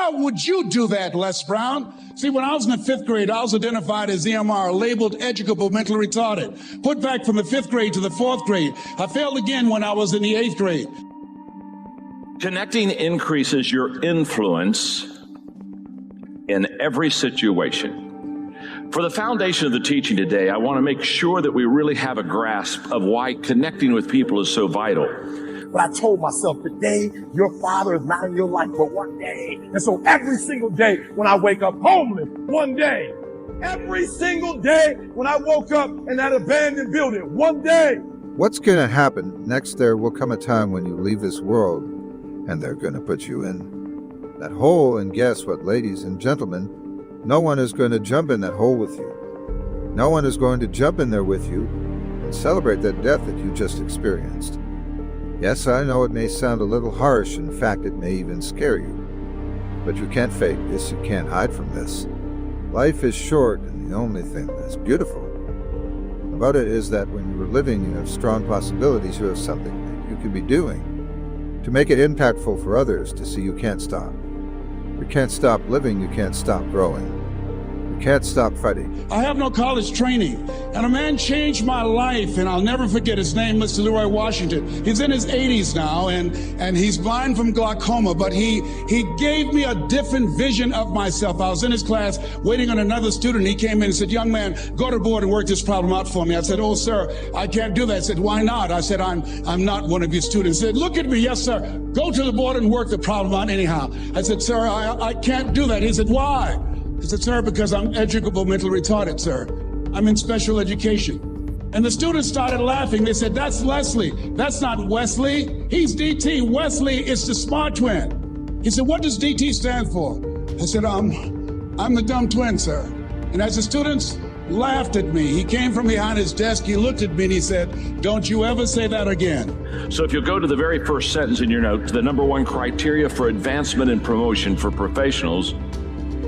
Why would you do that, Les Brown? See, when I was in the 5th grade, I was identified as EMR, labeled educable, mentally retarded. Put back from the 5th grade to the 4th grade. I failed again when I was in the 8th grade. Connecting increases your influence in every situation. For the foundation of the teaching today, I want to make sure that we really have a grasp of why connecting with people is so vital. But I told myself, today, your father is not in your life but one day. And so every single day when I wake up homeless, one day. Every single day when I woke up in that abandoned building, one day. What's going to happen next? There will come a time when you leave this world and they're going to put you in that hole. And guess what, ladies and gentlemen? No one is going to jump in that hole with you. No one is going to jump in there with you and celebrate that death that you just experienced. Yes, I know it may sound a little harsh. In fact, it may even scare you. But you can't fake this. You can't hide from this. Life is short, and the only thing that's beautiful about it is that when you are living, you have strong possibilities. You have something that you can be doing to make it impactful for others, to see you can't stop. You can't stop living. You can't stop growing. You can't stop fighting. I have no college training, and a man changed my life, and I'll never forget his name, Mr. Leroy Washington. He's in his 80s now, and he's blind from glaucoma, but he gave me a different vision of myself. I was in his class waiting on another student. He came in and said, "Young man, go to the board and work this problem out for me." I said, "Oh, sir, I can't do that." I said, "Why not?" I said, I'm not one of your students." He said, "Look at me." "Yes, sir. Go to the board and work the problem out anyhow." I said, "Sir, I can't do that." He said, "Why?" I said, "Sir, because I'm educable, mentally retarded, sir. I'm in special education." And the students started laughing. They said, "That's Leslie. That's not Wesley. He's DT. Wesley is the smart twin." He said, "What does DT stand for?" I said, I'm the dumb twin, sir." And as the students laughed at me, he came from behind his desk, he looked at me and he said, "Don't you ever say that again." So if you'll go to the very first sentence in your note, the number one criteria for advancement and promotion for professionals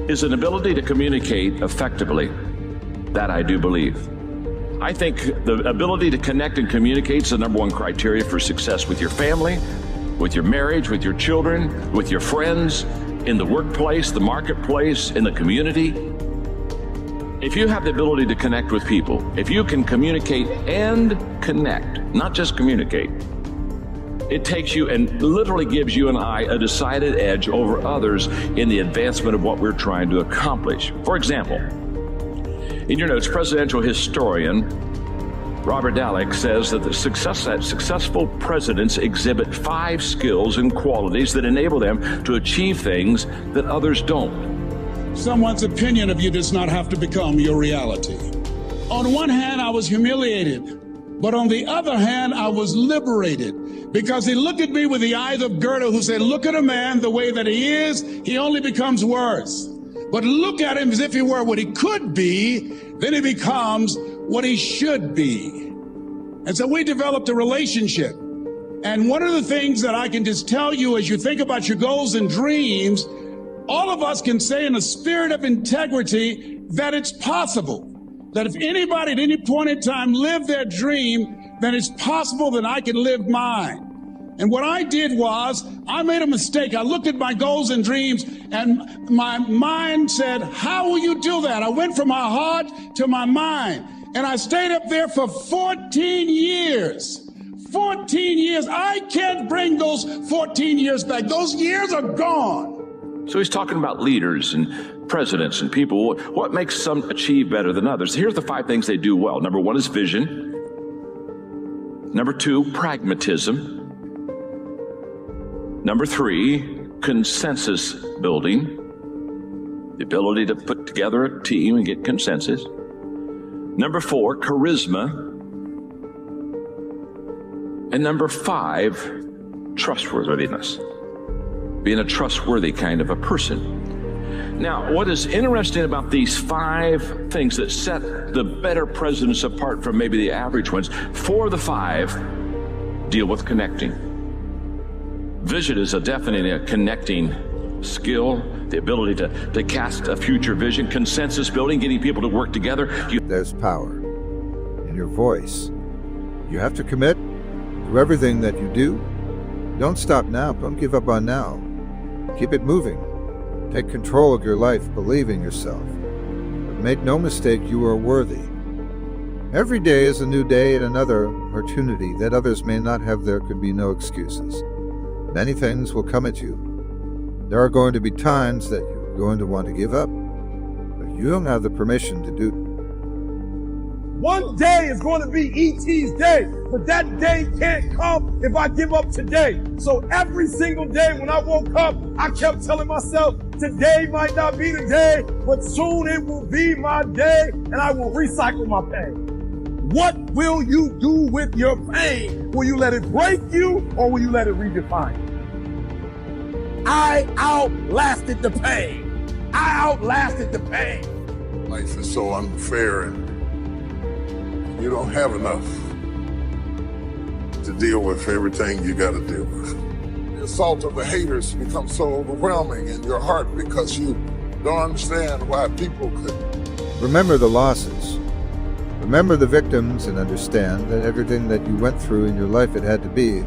is an ability to communicate effectively. That I do believe. I think the ability to connect and communicate is the number one criteria for success with your family, with your marriage, with your children, with your friends, in the workplace, the marketplace, in the community. If you have the ability to connect with people, if you can communicate and connect, not just communicate, it takes you and literally gives you and I a decided edge over others in the advancement of what we're trying to accomplish. For example, in your notes, presidential historian Robert Dallek says that successful presidents exhibit 5 skills and qualities that enable them to achieve things that others don't. Someone's opinion of you does not have to become your reality. On one hand, I was humiliated, but on the other hand, I was liberated, because he looked at me with the eyes of Goethe, who said, "Look at a man the way that he is, he only becomes worse. But look at him as if he were what he could be, then he becomes what he should be." And so we developed a relationship. And one of the things that I can just tell you as you think about your goals and dreams, all of us can say in a spirit of integrity that it's possible. That if anybody at any point in time lived their dream, then it's possible that I can live mine. And what I did was, I made a mistake. I looked at my goals and dreams, and my mind said, "How will you do that?" I went from my heart to my mind, and I stayed up there for 14 years. 14 years. I can't bring those 14 years back. Those years are gone. So he's talking about leaders and presidents and people. What makes some achieve better than others? Here's the 5 things they do well. Number 1 is vision. Number 2, pragmatism. Number 3, consensus building. The ability to put together a team and get consensus. Number 4, charisma. And number 5, trustworthiness. Being a trustworthy kind of a person. Now, what is interesting about these 5 things that set the better presidents apart from maybe the average ones, 4 of the 5 deal with connecting. Vision is definitely a connecting skill, the ability to cast a future vision. Consensus building, getting people to work together. There's power in your voice. You have to commit to everything that you do. Don't stop now. Don't give up on now. Keep it moving. Take control of your life, believe in yourself. But make no mistake, you are worthy. Every day is a new day and another opportunity that others may not have. There could be no excuses. Many things will come at you. There are going to be times that you're going to want to give up, but you don't have the permission to do. One day is going to be E.T.'s day, but that day can't come if I give up today. So every single day when I woke up, I kept telling myself, today might not be the day, but soon it will be my day, and I will recycle my pain. What will you do with your pain? Will you let it break you, or will you let it redefine you? I outlasted the pain. I outlasted the pain. Life is so unfair, and you don't have enough to deal with everything you got to deal with. The assault of the haters becomes so overwhelming in your heart because you don't understand why people could. Remember the losses. Remember the victims, and understand that everything that you went through in your life, it had to be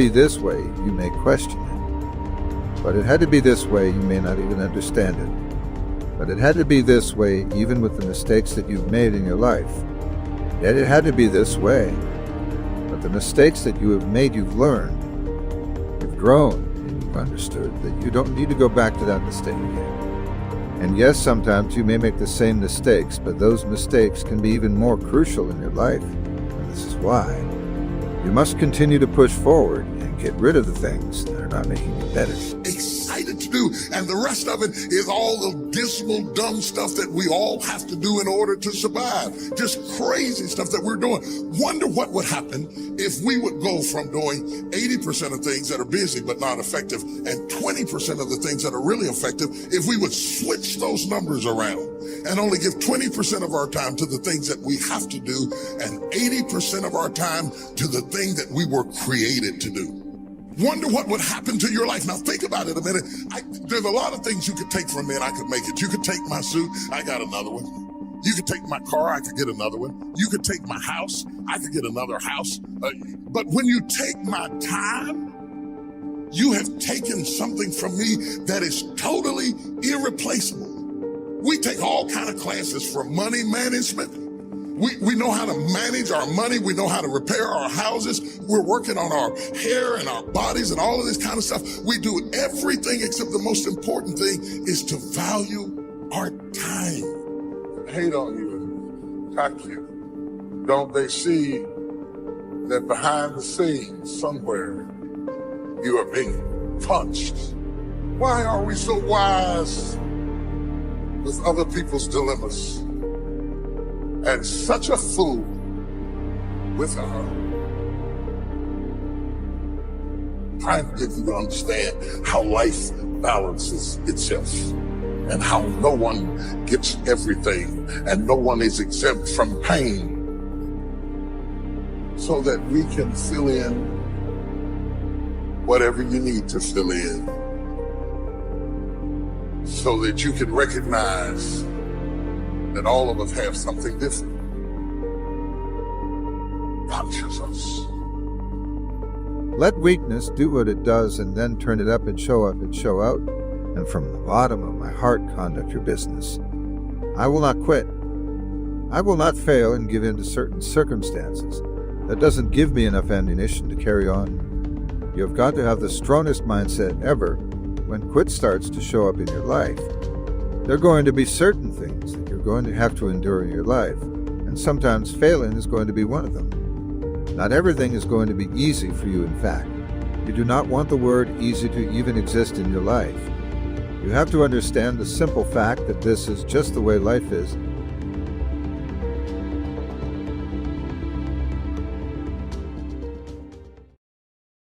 this way. You may question it, but it had to be this way. You may not even understand it, but it had to be this way, even with the mistakes that you've made in your life. Yet it had to be this way. But the mistakes that you have made, you've learned, you've grown, and you've understood that you don't need to go back to that mistake again. And yes, sometimes you may make the same mistakes, but those mistakes can be even more crucial in your life. And this is why you must continue to push forward and get rid of the things that are not making you better. Excited to do, and the rest of it is all the dismal, dumb stuff that we all have to do in order to survive. Just crazy stuff that we're doing. Wonder what would happen if we would go from doing 80% of things that are busy but not effective, and 20% of the things that are really effective if we would switch those numbers around and only give 20% of our time to the things that we have to do and 80% of our time to the thing that we were created to do. Wonder what would happen to your life. Now think about it a minute. There's a lot of things you could take from me and I could make it. You could take my suit, I got another one. You could take my car, I could get another one. You could take my house, I could get another house. But when you take my time, you have taken something from me that is totally irreplaceable. We take all kind of classes from money management. We know how to manage our money. We know how to repair our houses. We're working on our hair and our bodies and all of this kind of stuff. We do everything except the most important thing is to value our time. Hate on you and attack you. Don't they see that behind the scenes somewhere you are being punched? Why are we so wise with other people's dilemmas and such a fool with our own? Trying to get you to understand how life balances itself and how no one gets everything and no one is exempt from pain, so that we can fill in whatever you need to fill in, so that you can recognize that all of us have something different. Punches us. Let weakness do what it does, and then turn it up and show out, and from the bottom of my heart conduct your business. I will not quit. I will not fail and give in to certain circumstances. That doesn't give me enough ammunition to carry on. You have got to have the strongest mindset ever when quit starts to show up in your life. There are going to be certain things that you're going to have to endure in your life, and sometimes failing is going to be one of them. Not everything is going to be easy for you, in fact. You do not want the word easy to even exist in your life. You have to understand the simple fact that this is just the way life is,